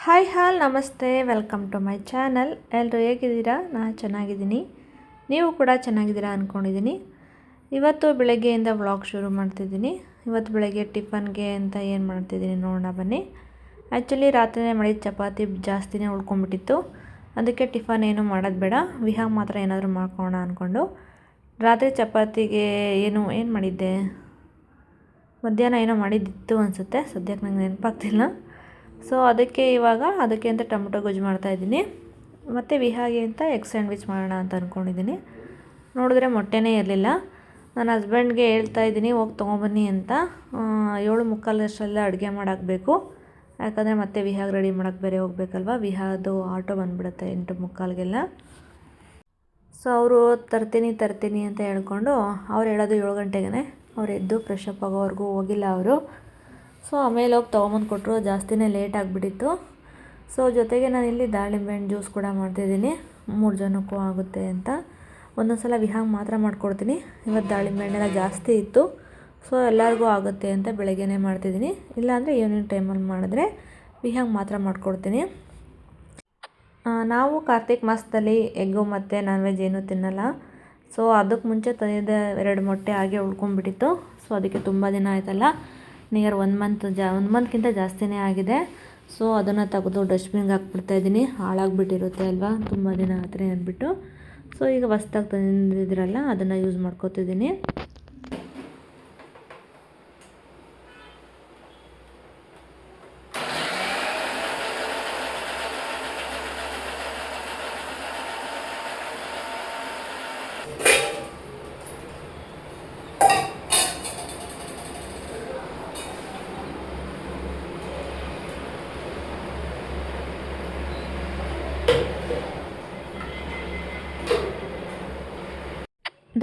Hi ನಮಸ್ತೆ, welcome to my channel. ಎಲ್ಲರೂ ಹೇಗಿದ್ದೀರಾ? ನಾನು ಚೆನ್ನಾಗಿದ್ದೀನಿ, ನೀವು ಕೂಡ ಚೆನ್ನಾಗಿದ್ದೀರಾ ಅಂದ್ಕೊಂಡಿದ್ದೀನಿ. ಇವತ್ತು ಬೆಳಗ್ಗೆಯಿಂದ ವ್ಲಾಗ್ ಶುರು ಮಾಡ್ತಿದ್ದೀನಿ. ಇವತ್ತು ಬೆಳಗ್ಗೆ ಟಿಫನ್ಗೆ ಅಂತ ಏನು ಮಾಡ್ತಿದ್ದೀನಿ ನೋಡೋಣ ಬನ್ನಿ. ಆ್ಯಕ್ಚುಲಿ ರಾತ್ರಿನೇ ಮಾಡಿದ ಚಪಾತಿ ಜಾಸ್ತಿನೇ ಉಳ್ಕೊಂಡ್ಬಿಟ್ಟಿತ್ತು. ಅದಕ್ಕೆ ಟಿಫನ್ ಏನು ಮಾಡೋದು ಬೇಡ, ವಿಹಾಗ ಮಾತ್ರ ಏನಾದರೂ ಮಾಡ್ಕೊಳ್ಳೋಣ ಅಂದ್ಕೊಂಡು ರಾತ್ರಿ ಚಪಾತಿಗೆ ಏನು ಮಾಡಿದ್ದೆ, ಮಧ್ಯಾಹ್ನ ಏನೋ ಮಾಡಿದ್ದಿತ್ತು ಅನಿಸುತ್ತೆ, ಸದ್ಯಕ್ಕೆ ನಂಗೆ ನೆನಪಾಗ್ತಿಲ್ಲ. ಸೊ ಅದಕ್ಕೆ ಅಂತ ಟೊಮೊಟೊ ಗೊಜ್ಜು ಮಾಡ್ತಾಯಿದ್ದೀನಿ. ಮತ್ತು ವಿಹಾಗೆ ಅಂತ ಎಗ್ ಸ್ಯಾಂಡ್ವಿಚ್ ಮಾಡೋಣ ಅಂತ ಅಂದ್ಕೊಂಡಿದ್ದೀನಿ. ನೋಡಿದ್ರೆ ಮೊಟ್ಟೆನೇ ಇರಲಿಲ್ಲ. ನನ್ನ ಹಸ್ಬೆಂಡ್ಗೆ ಹೇಳ್ತಾಯಿದ್ದೀನಿ ಹೋಗಿ ತೊಗೊಬನ್ನಿ ಅಂತ. 7:45 ಅಡುಗೆ ಮಾಡೋಕ್ಬೇಕು, ಯಾಕಂದರೆ ಮತ್ತೆ ವಿಹಾಗ ರೆಡಿ ಮಾಡೋಕ್ಕೆ ಬೇರೆ ಹೋಗ್ಬೇಕಲ್ವ. ವಿಹಾದು ಆಟೋ ಬಂದುಬಿಡುತ್ತೆ 8:45ಗೆಲ್ಲ. ಸೊ ಅವರು ತರ್ತೀನಿ ಅಂತ ಹೇಳ್ಕೊಂಡು ಅವ್ರು ಹೇಳೋದು 7 ಗಂಟೆಗೆ. ಅವ್ರು ಎದ್ದು ಫ್ರೆಶ್ ಅಪ್ ಆಗೋವರೆಗೂ ಹೋಗಿಲ್ಲ ಅವರು. ಸೊ ಆಮೇಲೆ ಹೋಗಿ ತೊಗೊಂಬಂದು ಕೊಟ್ಟರು, ಜಾಸ್ತಿನೇ ಲೇಟ್ ಆಗಿಬಿಟ್ಟಿತ್ತು. ಸೊ ಜೊತೆಗೆ ನಾನಿಲ್ಲಿ ದಾಳಿಂಬೆ ಹಣ್ಣು ಜ್ಯೂಸ್ ಕೂಡ ಮಾಡ್ತಿದ್ದೀನಿ, 3 ಜನಕ್ಕೂ ಆಗುತ್ತೆ ಅಂತ. ಒಂದೊಂದು ಸಲ ವಿಹಾಗ ಮಾತ್ರ ಮಾಡ್ಕೊಡ್ತೀನಿ. ಇವತ್ತು ದಾಳಿಂಬೆ ಹಣ್ಣೆಲ್ಲ ಜಾಸ್ತಿ ಇತ್ತು, ಸೊ ಎಲ್ಲರಿಗೂ ಆಗುತ್ತೆ ಅಂತ ಬೆಳಗ್ಗೆನೇ ಮಾಡ್ತಿದ್ದೀನಿ. ಇಲ್ಲಾಂದರೆ ಈವ್ನಿಂಗ್ ಟೈಮಲ್ಲಿ ಮಾಡಿದ್ರೆ ವಿಹಾಗ ಮಾತ್ರ ಮಾಡ್ಕೊಡ್ತೀನಿ. ನಾವು ಕಾರ್ತಿಕ್ ಮಾಸದಲ್ಲಿ ಎಗ್ಗು ಮತ್ತು ನಾನ್ ವೆಜ್ ಏನೂ ತಿನ್ನಲ್ಲ. ಸೊ ಅದಕ್ಕೆ ಮುಂಚೆ ತಂದಿದ್ದ 2 ಮೊಟ್ಟೆ ಹಾಗೆ ಉಳ್ಕೊಂಡ್ಬಿಟ್ಟಿತ್ತು. ಸೊ ಅದಕ್ಕೆ ತುಂಬ ದಿನ ಆಯ್ತಲ್ಲ, ನಿಯರ್ 1 ಮಂತ್ಗಿಂತ ಜಾಸ್ತಿನೇ ಆಗಿದೆ. ಸೊ ಅದನ್ನು ತೆಗೆದು ಡಸ್ಟ್ಬಿನ್ಗೆ ಹಾಕ್ಬಿಡ್ತಾಯಿದ್ದೀನಿ, ಹಾಳಾಗಿಬಿಟ್ಟಿರುತ್ತೆ ಅಲ್ವಾ ತುಂಬ ದಿನ ಆದರೆ ಅಂದ್ಬಿಟ್ಟು. ಸೊ ಈಗ ಹೊಸ್ದಾಗಿ ತಂದಿದ್ರಲ್ಲ ಅದನ್ನು ಯೂಸ್ ಮಾಡ್ಕೊತಿದ್ದೀನಿ.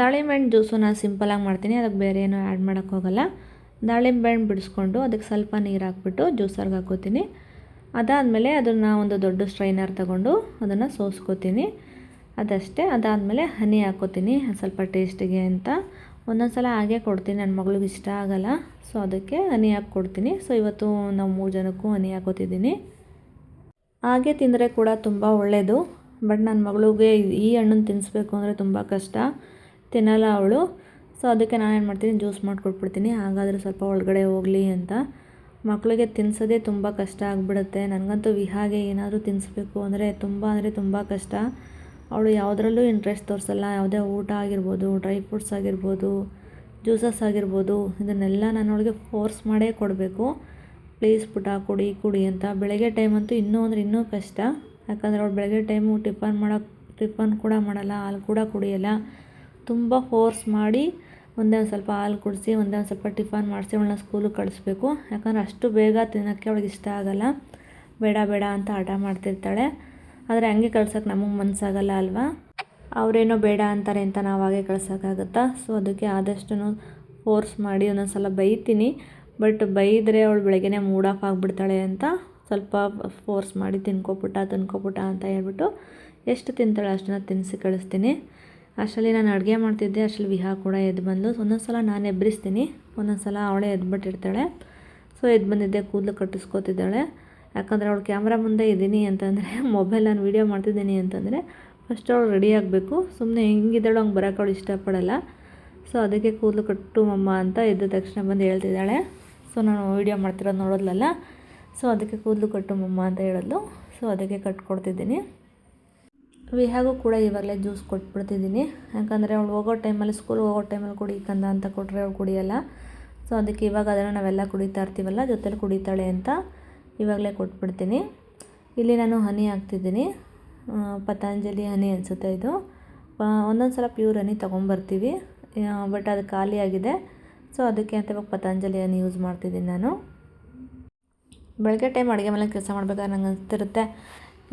ದಾಳಿಂಬೆ ಹಣ್ಣು ಜ್ಯೂಸು ನಾನು ಸಿಂಪಲಾಗಿ ಮಾಡ್ತೀನಿ, ಅದಕ್ಕೆ ಬೇರೆ ಏನೂ ಆ್ಯಡ್ ಮಾಡೋಕ್ಕೋಗಲ್ಲ. ದಾಳಿಂಬೆ ಹಣ್ಣು ಬಿಡಿಸ್ಕೊಂಡು ಅದಕ್ಕೆ ಸ್ವಲ್ಪ ನೀರು ಹಾಕ್ಬಿಟ್ಟು ಜ್ಯೂಸರ್ಗೆ ಹಾಕ್ಕೋತೀನಿ. ಅದಾದಮೇಲೆ ಅದನ್ನು ಒಂದು ದೊಡ್ಡ ಸ್ಟ್ರೈನರ್ ತಗೊಂಡು ಅದನ್ನು ಸೋಸ್ಕೋತೀನಿ, ಅದಷ್ಟೇ. ಅದಾದಮೇಲೆ ಹನಿ ಹಾಕ್ಕೋತೀನಿ ಸ್ವಲ್ಪ ಟೇಸ್ಟಿಗೆ ಅಂತ. ಒಂದೊಂದು ಸಲ ಹಾಗೆ ಕೊಡ್ತೀನಿ, ನನ್ನ ಮಗಳಿಗೆ ಇಷ್ಟ ಆಗೋಲ್ಲ, ಸೊ ಅದಕ್ಕೆ ಹನಿ ಹಾಕಿ ಕೊಡ್ತೀನಿ. ಸೊ ಇವತ್ತು ನಾವು 3 ಜನಕ್ಕೂ ಹನಿ ಹಾಕೋತಿದ್ದೀನಿ. ಹಾಗೆ ತಿಂದರೆ ಕೂಡ ತುಂಬ ಒಳ್ಳೆಯದು. ಬಟ್ ನನ್ನ ಮಗಳಿಗೆ ಈ ಹಣ್ಣನ್ನು ತಿನ್ನಿಸ್ಬೇಕು ಅಂದರೆ ತುಂಬ ಕಷ್ಟ, ತಿನ್ನಲ್ಲ ಅವಳು. ಸೊ ಅದಕ್ಕೆ ನಾನೇನು ಮಾಡ್ತೀನಿ, ಜ್ಯೂಸ್ ಮಾಡಿಕೊಟ್ಬಿಡ್ತೀನಿ, ಹಾಗಾದರೆ ಸ್ವಲ್ಪ ಒಳಗಡೆ ಹೋಗಲಿ ಅಂತ. ಮಕ್ಕಳಿಗೆ ತಿನ್ನಿಸೋದೇ ತುಂಬ ಕಷ್ಟ ಆಗಿಬಿಡುತ್ತೆ. ನನಗಂತೂ ವಿಹಾಗೆ ಏನಾದರೂ ತಿನ್ನಿಸ್ಬೇಕು ಅಂದರೆ ತುಂಬ ಕಷ್ಟ. ಅವಳು ಯಾವುದರಲ್ಲೂ ಇಂಟ್ರೆಸ್ಟ್ ತೋರಿಸಲ್ಲ. ಯಾವುದೇ ಊಟ ಆಗಿರ್ಬೋದು, ಡ್ರೈ ಫ್ರೂಟ್ಸ್ ಆಗಿರ್ಬೋದು, ಜ್ಯೂಸಸ್ ಆಗಿರ್ಬೋದು, ಇದನ್ನೆಲ್ಲ ನಾನು ಅವಳಿಗೆ ಫೋರ್ಸ್ ಮಾಡೇ ಕೊಡಬೇಕು. ಪ್ಲೀಸ್ ಪುಟ ಕುಡಿ ಅಂತ. ಬೆಳಗ್ಗೆ ಟೈಮಂತೂ ಇನ್ನೂ ಕಷ್ಟ, ಯಾಕಂದರೆ ಅವಳು ಬೆಳಗ್ಗೆ ಟೈಮು ಟಿಫನ್ ಕೂಡ ಮಾಡಲ್ಲ, ಹಾಲು ಕೂಡ ಕುಡಿಯಲ್ಲ. ತುಂಬ ಫೋರ್ಸ್ ಮಾಡಿ ಒಂದೇ ಒಂದು ಸ್ವಲ್ಪ ಹಾಲು ಕುಡಿಸಿ, ಒಂದೇ ಒಂದು ಸ್ವಲ್ಪ ಟಿಫನ್ ಮಾಡಿಸಿ ಅವಳನ್ನ ಸ್ಕೂಲಿಗೆ ಕಳಿಸ್ಬೇಕು. ಯಾಕಂದರೆ ಅಷ್ಟು ಬೇಗ ತಿನ್ನೋಕ್ಕೆ ಅವಳಿಗೆ ಇಷ್ಟ ಆಗೋಲ್ಲ, ಬೇಡ ಅಂತ ಹಠ ಮಾಡ್ತಿರ್ತಾಳೆ. ಆದರೆ ಹಂಗೆ ಕಳ್ಸೋಕ್ಕೆ ನಮಗೆ ಮನಸ್ಸಾಗಲ್ಲ ಅಲ್ವಾ. ಅವರೇನೋ ಬೇಡ ಅಂತಾರೆ ಅಂತ ನಾವು ಹಾಗೆ ಕಳ್ಸೋಕ್ಕಾಗುತ್ತಾ. ಸೊ ಅದಕ್ಕೆ ಆದಷ್ಟು ಫೋರ್ಸ್ ಮಾಡಿ ಒಂದೊಂದು ಸಲ ಬೈತೀನಿ. ಬಟ್ ಬೈದರೆ ಅವಳು ಬೆಳಗ್ಗೆನೇ ಮೂಡ್ ಆಫ್ ಆಗಿಬಿಡ್ತಾಳೆ ಅಂತ ಸ್ವಲ್ಪ ಫೋರ್ಸ್ ಮಾಡಿ ತಿನ್ಕೋಪುಟ ಅಂತ ಹೇಳ್ಬಿಟ್ಟು ಎಷ್ಟು ತಿಂತಾಳೆ ಅಷ್ಟನ್ನು ತಿನ್ನಿಸಿ ಕಳಿಸ್ತೀನಿ. ಅಷ್ಟರಲ್ಲಿ ನಾನು ಅಡುಗೆ ಮಾಡ್ತಿದ್ದೆ, ಅಷ್ಟರಲ್ಲಿ ವಿಹಾ ಕೂಡ ಎದ್ದು ಬಂದು. ಒಂದೊಂದು ಸಲ ನಾನು ಎಬ್ಬರಿಸ್ತೀನಿ, ಒಂದೊಂದು ಸಲ ಅವಳೇ ಎದ್ಬಿಟ್ಟಿರ್ತಾಳೆ. ಸೊ ಎದ್ದು ಬಂದಿದ್ದೆ, ಕೂದಲು ಕಟ್ಟಿಸ್ಕೊತಿದ್ದಾಳೆ. ಯಾಕಂದರೆ ಅವಳು ಕ್ಯಾಮ್ರಾ ಮುಂದೆ ಇದ್ದೀನಿ ಅಂತಂದರೆ, ಮೊಬೈಲ್ ನಾನು ವೀಡಿಯೋ ಮಾಡ್ತಿದ್ದೀನಿ ಅಂತಂದರೆ ಫಸ್ಟ್ ಅವಳು ರೆಡಿ ಆಗಬೇಕು. ಸುಮ್ಮನೆ ಹೆಂಗಿದ್ದಾಳು ಹಂಗೆ ಬರೋಕ್ಕೆ ಅವಳು ಇಷ್ಟಪಡಲ್ಲ. ಸೊ ಅದಕ್ಕೆ ಕೂದಲು ಕಟ್ಟು ಮಮ್ಮ ಅಂತ ಎದ್ದ ತಕ್ಷಣ ಬಂದು ಹೇಳ್ತಿದ್ದಾಳೆ. ಸೊ ನಾನು ವೀಡಿಯೋ ಮಾಡ್ತಿರೋದು ನೋಡೋದ್ಲಲ್ಲ, ಸೊ ಅದಕ್ಕೆ ಕೂದಲು ಕಟ್ಟು ಮಮ್ಮ ಅಂತ ಹೇಳಿದ್ಲು. ಸೊ ಅದಕ್ಕೆ ಕಟ್ಕೊಡ್ತಿದ್ದೀನಿ. ವಿಹಾಗೂ ಕೂಡ ಇವಾಗಲೇ ಜ್ಯೂಸ್ ಕೊಟ್ಬಿಡ್ತಿದ್ದೀನಿ, ಯಾಕಂದರೆ ಅವಳು ಸ್ಕೂಲ್ಗೆ ಹೋಗೋ ಟೈಮಲ್ಲಿ ಕುಡಿಕಂದ ಅಂತ ಕೊಟ್ಟರೆ ಅವಳು ಕುಡಿಯೋಲ್ಲ. ಸೊ ಅದಕ್ಕೆ ಇವಾಗ ಅದನ್ನು ನಾವೆಲ್ಲ ಕುಡಿತಾ ಇರ್ತೀವಲ್ಲ, ಜೊತೆಲಿ ಕುಡಿತಾಳೆ ಅಂತ ಇವಾಗಲೇ ಕೊಟ್ಬಿಡ್ತೀನಿ. ಇಲ್ಲಿ ನಾನು ಹನಿ ಹಾಕ್ತಿದ್ದೀನಿ, ಪತಂಜಲಿ ಹನಿ ಅನಿಸುತ್ತೆ ಇದು. ಒಂದೊಂದು ಸಲ ಪ್ಯೂರ್ ಹನಿ ತೊಗೊಂಬರ್ತೀವಿ, ಬಟ್ ಅದು ಖಾಲಿ ಆಗಿದೆ. ಸೊ ಅದಕ್ಕೆ ಅಂತ ಇವಾಗ ಪತಂಜಲಿ ಹನಿ ಯೂಸ್ ಮಾಡ್ತಿದ್ದೀನಿ ನಾನು. ಬೆಳಗ್ಗೆ ಟೈಮ್ ಅಡುಗೆ ಮೇಲೆ ಕೆಲಸ ಮಾಡಬೇಕಾದ್ರೆ ನಂಗೆ ಅನಿಸ್ತಿರುತ್ತೆ,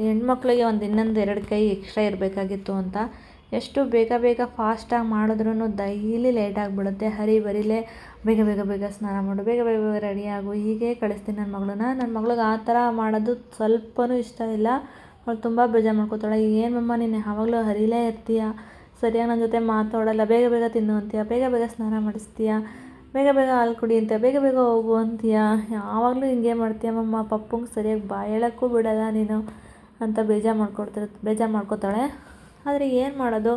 ಹೆಣ್ಮಕ್ಳಿಗೆ ಇನ್ನೊಂದು 2 ಕೈ ಎಕ್ಸ್ಟ್ರಾ ಇರಬೇಕಾಗಿತ್ತು ಅಂತ. ಎಷ್ಟು ಬೇಗ ಫಾಸ್ಟಾಗಿ ಮಾಡಿದ್ರೂ ಡೈಲಿ ಲೇಟ್ ಆಗಿಬಿಡುತ್ತೆ. ಬರೀಲೇ ಬೇಗ ಸ್ನಾನ ಮಾಡು, ಬೇಗ ರೆಡಿಯಾಗು, ಹೀಗೆ ಕಳಿಸ್ತೀನಿ ನನ್ನ ಮಗಳಿಗೆ. ಆ ಥರ ಮಾಡೋದು ಸ್ವಲ್ಪನೂ ಇಷ್ಟ ಇಲ್ಲ. ಅವಳು ತುಂಬ ಬೇಜಾರು ಮಾಡ್ಕೋತಾಳೆ. ಏನು ಮಮ್ಮ ನೀನು ಯಾವಾಗಲೂ ಹರಿಲೇ ಇರ್ತೀಯ, ಸರಿಯಾಗಿ ನನ್ನ ಜೊತೆ ಮಾತಾಡೋಲ್ಲ, ಬೇಗ ತಿನ್ನು ಅಂತೀಯ, ಬೇಗ ಸ್ನಾನ ಮಾಡಿಸ್ತೀಯ, ಬೇಗ ಬೇಗ ಹಾಲು ಕುಡಿ ಅಂತ, ಬೇಗ ಬೇಗ ಹೋಗು ಅಂತೀಯ, ಯಾವಾಗಲೂ ಹಿಂಗೆ ಮಾಡ್ತೀಯ ಮಮ್ಮ, ಪಪ್ಪಂಗೆ ಸರಿಯಾಗಿ ಹೇಳೋಕ್ಕೂ ಬಿಡಲ್ಲ ನೀನು ಅಂತ ಬೇಜಾರು ಮಾಡ್ಕೋತಾಳೆ. ಆದರೆ ಏನು ಮಾಡೋದು,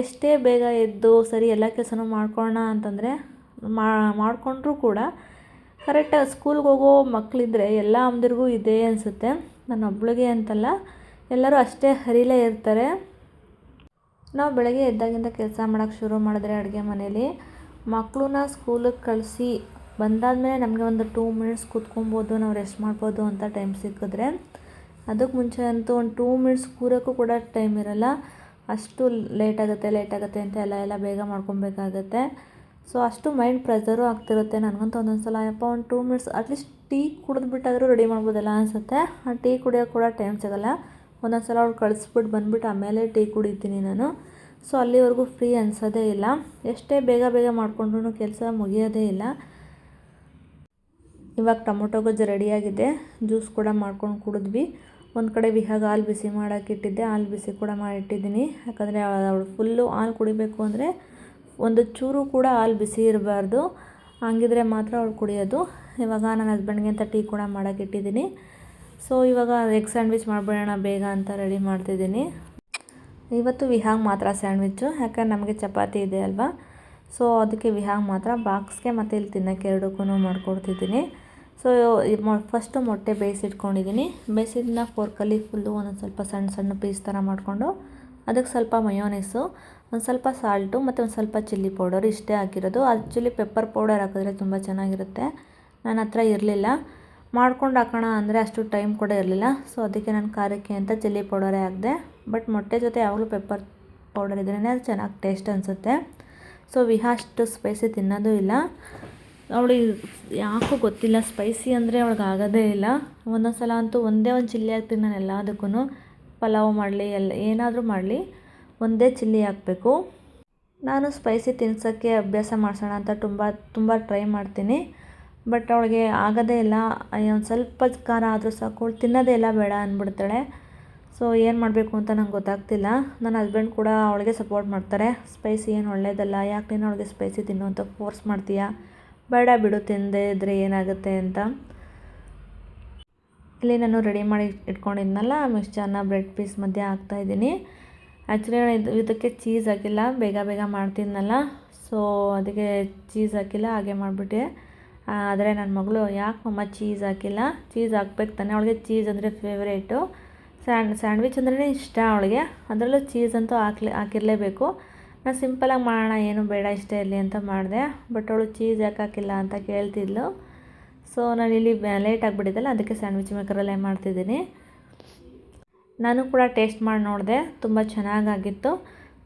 ಎಷ್ಟೇ ಬೇಗ ಎದ್ದು ಸರಿ ಎಲ್ಲ ಕೆಲಸನೂ ಮಾಡ್ಕೊಳ್ಳೋಣ ಅಂತಂದರೆ ಮಾಡಿಕೊಂಡ್ರೂ ಕೂಡ ಕರೆಕ್ಟಾಗಿ ಸ್ಕೂಲ್ಗೆ ಹೋಗೋ ಮಕ್ಕಳಿದ್ರೆ ಎಲ್ಲ ಅಮ್ಮದಿರಿಗೂ ಇದೇ ಅನಿಸುತ್ತೆ. ನನ್ನ ಒಬ್ಳಿಗೆ ಅಂತಲ್ಲ, ಎಲ್ಲರೂ ಅಷ್ಟೇ ಹರಿಲೇ ಇರ್ತಾರೆ. ನಾವು ಬೆಳಗ್ಗೆ ಎದ್ದಾಗಿಂದ ಕೆಲಸ ಮಾಡೋಕ್ಕೆ ಶುರು ಮಾಡಿದ್ರೆ ಅಡುಗೆ ಮನೇಲಿ, ಮಕ್ಕಳನ್ನ ಸ್ಕೂಲಿಗೆ ಕಳಿಸಿ ಬಂದಾದಮೇಲೆ ನಮಗೆ ಒಂದು 2 ಮಿನಿಟ್ಸ್ ಕೂತ್ಕೊಬೋದು, ನಾವು ರೆಸ್ಟ್ ಮಾಡ್ಬೋದು ಅಂತ ಟೈಮ್ ಸಿಕ್ಕಿದ್ರೆ, ಅದಕ್ಕೆ ಮುಂಚೆ ಅಂತೂ ಒಂದು 2 ಮಿನಿಟ್ಸ್ ಕೂರೋಕ್ಕೂ ಕೂಡ ಟೈಮ್ ಇರೋಲ್ಲ. ಅಷ್ಟು ಲೇಟಾಗುತ್ತೆ ಅಂತ ಎಲ್ಲ ಬೇಗ ಮಾಡ್ಕೊಬೇಕಾಗತ್ತೆ. ಸೊ ಅಷ್ಟು ಮೈಂಡ್ ಪ್ರೆಷರು ಆಗ್ತಿರುತ್ತೆ ನನಗಂತೂ. ಒಂದೊಂದು ಸಲ ಯಪ್ಪ ಒಂದು 2 ಮಿನಿಟ್ಸ್ ಅಟ್ಲೀಸ್ಟ್ ಟೀ ಕುಡಿದ್ಬಿಟ್ಟಾದರೂ ರೆಡಿ ಮಾಡ್ಬೋದಲ್ಲ ಅನಿಸುತ್ತೆ. ಆ ಟೀ ಕುಡಿಯೋಕ್ಕೆ ಕೂಡ ಟೈಮ್ ಸಿಗೋಲ್ಲ. ಒಂದೊಂದು ಸಲ ಅವ್ಳು ಕಳಿಸ್ಬಿಟ್ಟು ಬಂದುಬಿಟ್ಟು ಆಮೇಲೆ ಟೀ ಕುಡಿತೀನಿ ನಾನು. ಸೊ ಅಲ್ಲಿವರೆಗೂ ಫ್ರೀ ಅನಿಸೋದೇ ಇಲ್ಲ. ಎಷ್ಟೇ ಬೇಗ ಮಾಡಿಕೊಂಡ್ರೂ ಕೆಲಸ ಮುಗಿಯೋದೇ ಇಲ್ಲ. ಇವಾಗ ಟೊಮೊಟೊ ಗೊಜ್ಜು ರೆಡಿಯಾಗಿದೆ, ಜ್ಯೂಸ್ ಕೂಡ ಮಾಡ್ಕೊಂಡು ಕುಡಿದ್ವಿ. ಒಂದು ಕಡೆ ವಿಹಾಗ ಹಾಲು ಬಿಸಿ ಮಾಡೋಕ್ಕಿಟ್ಟಿದ್ದೆ, ಹಾಲು ಬಿಸಿ ಕೂಡ ಮಾಡಿಟ್ಟಿದ್ದೀನಿ. ಯಾಕಂದರೆ ಅವಳು ಫುಲ್ಲು ಹಾಲು ಕುಡಿಬೇಕು ಅಂದರೆ ಒಂದು ಚೂರು ಕೂಡ ಹಾಲು ಬಿಸಿ ಇರಬಾರ್ದು, ಹಂಗಿದ್ರೆ ಮಾತ್ರ ಅವಳು ಕುಡಿಯೋದು. ಇವಾಗ ನನ್ನ ಹಸ್ಬೆಂಡ್ಗೆ ಅಂತ ಟೀ ಕೂಡ ಮಾಡೋಕ್ಕಿಟ್ಟಿದ್ದೀನಿ. ಸೊ ಇವಾಗ ಎಗ್ ಸ್ಯಾಂಡ್ವಿಚ್ ಮಾಡಿಬಿಡೋಣ ಬೇಗ ಅಂತ ರೆಡಿ ಮಾಡ್ತಿದ್ದೀನಿ. ಇವತ್ತು ವಿಹಾಗ್ ಮಾತ್ರ ಸ್ಯಾಂಡ್ವಿಚ್ಚು, ಯಾಕಂದ್ರೆ ನಮಗೆ ಚಪಾತಿ ಇದೆ ಅಲ್ವಾ. ಸೊ ಅದಕ್ಕೆ ವಿಹಾಗ್ ಮಾತ್ರ ಬಾಕ್ಸ್ಗೆ ಮತ್ತು ಇಲ್ಲಿ ತಿನ್ನೋಕ್ಕೆ ಎರಡಕ್ಕೂ ಮಾಡಿಕೊಡ್ತಿದ್ದೀನಿ. ಸೊ ಫಸ್ಟು ಮೊಟ್ಟೆ ಬೇಯಿಸಿಟ್ಕೊಂಡಿದ್ದೀನಿ. ಬೇಯಿಸಿದ್ದನ್ನ ಫೋರ್ಕಲ್ಲಿ ಫುಲ್ಲು ಒಂದೊಂದು ಸ್ವಲ್ಪ ಸಣ್ಣ ಪೀಸ್ ಥರ ಮಾಡಿಕೊಂಡು ಅದಕ್ಕೆ ಸ್ವಲ್ಪ ಮಯೋನೈಸು, ಒಂದು ಸ್ವಲ್ಪ ಸಾಲ್ಟು ಮತ್ತು ಒಂದು ಸ್ವಲ್ಪ ಚಿಲ್ಲಿ ಪೌಡರ್ ಇಷ್ಟೇ ಹಾಕಿರೋದು. ಆ್ಯಕ್ಚುಲಿ ಪೆಪ್ಪರ್ ಪೌಡರ್ ಹಾಕಿದ್ರೆ ತುಂಬ ಚೆನ್ನಾಗಿರುತ್ತೆ. ನನ್ನ ಹತ್ರ ಇರಲಿಲ್ಲ, ಮಾಡ್ಕೊಂಡು ಹಾಕೋಣ ಅಂದರೆ ಅಷ್ಟು ಟೈಮ್ ಕೂಡ ಇರಲಿಲ್ಲ. ಸೊ ಅದಕ್ಕೆ ನಾನು ಖಾರಕ್ಕೆ ಅಂತ ಚಿಲ್ಲಿ ಪೌಡರೇ ಹಾಕಿದೆ. ಬಟ್ ಮೊಟ್ಟೆ ಜೊತೆ ಯಾವಾಗಲೂ ಪೆಪ್ಪರ್ ಪೌಡರ್ ಇದ್ರೇ ಅದು ಚೆನ್ನಾಗಿ ಟೇಸ್ಟ್ ಅನಿಸುತ್ತೆ. ಸೊ ವಿಹಾ ಅಷ್ಟು ಸ್ಪೈಸಿ ತಿನ್ನೋದು ಇಲ್ಲ. ಅವಳಿಗೆ ಯಾಕೋ ಗೊತ್ತಿಲ್ಲ, ಸ್ಪೈಸಿ ಅಂದರೆ ಅವಳಿಗೆ ಆಗೋದೇ ಇಲ್ಲ. ಒಂದೊಂದು ಸಲ ಅಂತೂ ಒಂದೇ ಒಂದು ಚಿಲ್ಲಿ ಹಾಕ್ತೀನಿ ನಾನು ಎಲ್ಲದಕ್ಕೂ. ಪಲಾವ್ ಮಾಡಲಿ ಏನಾದರೂ ಮಾಡಲಿ ಒಂದೇ ಚಿಲ್ಲಿ ಹಾಕಬೇಕು. ನಾನು ಸ್ಪೈಸಿ ತಿನ್ಸೋಕ್ಕೆ ಅಭ್ಯಾಸ ಮಾಡಿಸೋಣ ಅಂತ ತುಂಬ ಟ್ರೈ ಮಾಡ್ತೀನಿ. ಬಟ್ ಅವಳಿಗೆ ಆಗೋದೇ ಇಲ್ಲ. ಒಂದು ಸ್ವಲ್ಪ ಖಾರ ಆದರೂ ಸಾಕು, ಅವಳು ತಿನ್ನೋದೇ ಇಲ್ಲ, ಬೇಡ ಅಂದ್ಬಿಡ್ತಾಳೆ. ಸೊ ಏನು ಮಾಡಬೇಕು ಅಂತ ನಂಗೆ ಗೊತ್ತಾಗ್ತಿಲ್ಲ. ನನ್ನ ಹಸ್ಬೆಂಡ್ ಕೂಡ ಅವಳಿಗೆ ಸಪೋರ್ಟ್ ಮಾಡ್ತಾರೆ. ಸ್ಪೈಸಿ ಏನು ಒಳ್ಳೆಯದಲ್ಲ, ಯಾಕೆ ನೀನು ಅವಳಿಗೆ ಸ್ಪೈಸಿ ತಿನ್ನು ಅಂತ ಫೋರ್ಸ್ ಮಾಡ್ತೀಯಾ, ಬೇಡ ಬಿಡು ತಿಂದೇ ಇದ್ದರೆ ಏನಾಗುತ್ತೆ ಅಂತ. ಇಲ್ಲಿ ನಾನು ರೆಡಿ ಮಾಡಿ ಇಟ್ಕೊಂಡಿದ್ನಲ್ಲ ಮಿಕ್ಸ್ಚರ್ನ ಬ್ರೆಡ್ ಪೀಸ್ ಮಧ್ಯೆ ಹಾಕ್ತಾಯಿದ್ದೀನಿ. ಆ್ಯಕ್ಚುಲಿ ಇದಕ್ಕೆ ಚೀಸ್ ಹಾಕಿಲ್ಲ, ಬೇಗ ಮಾಡ್ತಿದ್ನಲ್ಲ, ಸೊ ಅದಕ್ಕೆ ಚೀಸ್ ಹಾಕಿಲ್ಲ, ಹಾಗೆ ಮಾಡಿಬಿಟ್ಟೆ. ಆದರೆ ನನ್ನ ಮಗಳು ಯಾಕೆ ಮಮ್ಮ ಚೀಸ್ ಹಾಕಿಲ್ಲ, ಚೀಸ್ ಹಾಕ್ಬೇಕು ತಾನೆ, ಅವಳಿಗೆ ಚೀಸ್ ಅಂದರೆ ಫೇವ್ರೇಟು. ಸ್ಯಾಂಡ್ವಿಚ್ ಅಂದ್ರೇ ಇಷ್ಟ ಅವಳಿಗೆ, ಅದರಲ್ಲೂ ಚೀಸ್ ಅಂತೂ ಹಾಕಿರಲೇಬೇಕು. ನಾನು ಸಿಂಪಲಾಗಿ ಮಾಡೋಣ, ಏನು ಬೇಡ ಇಷ್ಟ ಇರಲಿ ಅಂತ ಮಾಡಿದೆ. ಬಟ್ ಅವಳು ಚೀಸ್ ಯಾಕೆ ಹಾಕಿಲ್ಲ ಅಂತ ಕೇಳ್ತಿದ್ಲು. ಸೊ ನಾನು ಇಲ್ಲಿ ಲೇಟ್ ಆಗಿಬಿಟ್ಟಿದ್ದಲ್ಲ, ಅದಕ್ಕೆ ಸ್ಯಾಂಡ್ವಿಚ್ ಮೇಕರಲ್ಲೇ ಮಾಡ್ತಿದ್ದೀನಿ. ನಾನು ಕೂಡ ಟೇಸ್ಟ್ ಮಾಡಿ ನೋಡಿದೆ, ತುಂಬ ಚೆನ್ನಾಗಾಗಿತ್ತು.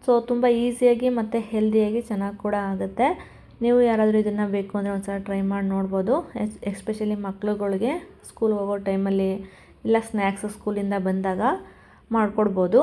ಸೊ ತುಂಬ ಈಸಿಯಾಗಿ ಮತ್ತು ಹೆಲ್ದಿಯಾಗಿ ಚೆನ್ನಾಗಿ ಕೂಡ ಆಗುತ್ತೆ. ನೀವು ಯಾರಾದರೂ ಇದನ್ನು ಬೇಕು ಅಂದರೆ ಒಂದು ಸಲ ಟ್ರೈ ಮಾಡಿ ನೋಡ್ಬೋದು. ಎಸ್ಪೆಷಲಿ ಮಕ್ಳುಗಳಿಗೆ ಸ್ಕೂಲ್ಗೆ ಹೋಗೋ ಟೈಮಲ್ಲಿ ಇಲ್ಲ ಸ್ನ್ಯಾಕ್ಸ್ ಸ್ಕೂಲಿಂದ ಬಂದಾಗ ಮಾಡಿಕೊಡ್ಬೋದು.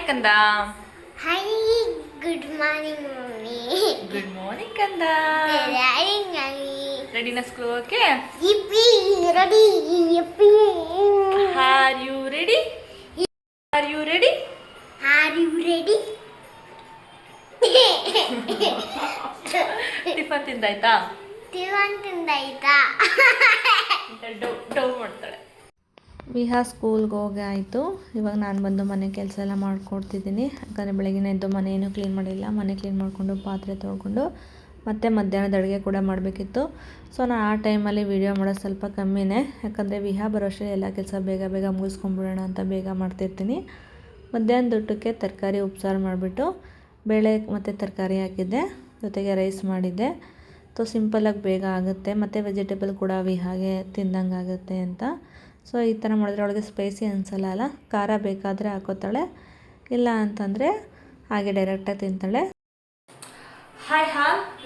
ಕಂದ. Hi, good morning, mommy. Good morning ಕಂದ. ರೆಡಿನಾ ಸ್ಕೂಲ್ ಹೋಗೋಕ್ಕೆ? Ready. Are you ready? Are you ready? Tiffin ತಿಂದಾಯ್ತಾ? ಡೌ ಮಾಡ್ತಾಳೆ. ವಿಹಾ ಸ್ಕೂಲ್ಗೆ ಹೋಗಿ ಆಯಿತು. ಇವಾಗ ನಾನು ಬಂದು ಮನೆ ಕೆಲಸ ಎಲ್ಲ ಮಾಡ್ಕೊಡ್ತಿದ್ದೀನಿ. ಯಾಕಂದರೆ ಬೆಳಗಿನ ಎದ್ದು ಮನೆಯೂ ಕ್ಲೀನ್ ಮಾಡಿಲ್ಲ. ಮನೆ ಕ್ಲೀನ್ ಮಾಡಿಕೊಂಡು ಪಾತ್ರೆ ತೊಳ್ಕೊಂಡು ಮತ್ತು ಮಧ್ಯಾಹ್ನದ ಅಡುಗೆ ಕೂಡ ಮಾಡಬೇಕಿತ್ತು. ಸೊ ನಾನು ಆ ಟೈಮಲ್ಲಿ ವೀಡಿಯೋ ಮಾಡೋದು ಸ್ವಲ್ಪ ಕಮ್ಮಿನೇ. ಯಾಕಂದರೆ ವಿಹಾ ಬರೋಷ್ಟರಲ್ಲಿ ಎಲ್ಲ ಕೆಲಸ ಬೇಗ ಬೇಗ ಮುಗಿಸ್ಕೊಂಡ್ಬಿಡೋಣ ಅಂತ ಬೇಗ ಮಾಡ್ತಿರ್ತೀನಿ. ಮಧ್ಯಾಹ್ನದ ಊಟಕ್ಕೆ ತರಕಾರಿ ಉಪ್ಸಾರು ಮಾಡಿಬಿಟ್ಟು ಬೇಳೆ ಮತ್ತು ತರಕಾರಿ ಹಾಕಿದ್ದೆ, ಜೊತೆಗೆ ರೈಸ್ ಮಾಡಿದ್ದೆ. ಸೊ ಸಿಂಪಲಾಗಿ ಬೇಗ ಆಗುತ್ತೆ ಮತ್ತು ವೆಜಿಟೇಬಲ್ ಕೂಡ ವಿಹಾಗೆ ತಿಂದಂಗೆ ಆಗುತ್ತೆ ಅಂತ. ಸೊ ಈ ಥರ ಮಾಡಿದ್ರೆ ಅವಳಿಗೆ ಸ್ಪೈಸಿ ಅನಿಸಲ್ಲ ಅಲ್ಲ, ಖಾರ ಬೇಕಾದರೆ ಹಾಕೋತಾಳೆ, ಇಲ್ಲ ಅಂತಂದರೆ ಹಾಗೆ ಡೈರೆಕ್ಟಾಗಿ ತಿಂತಾಳೆ. ಹಾಯ್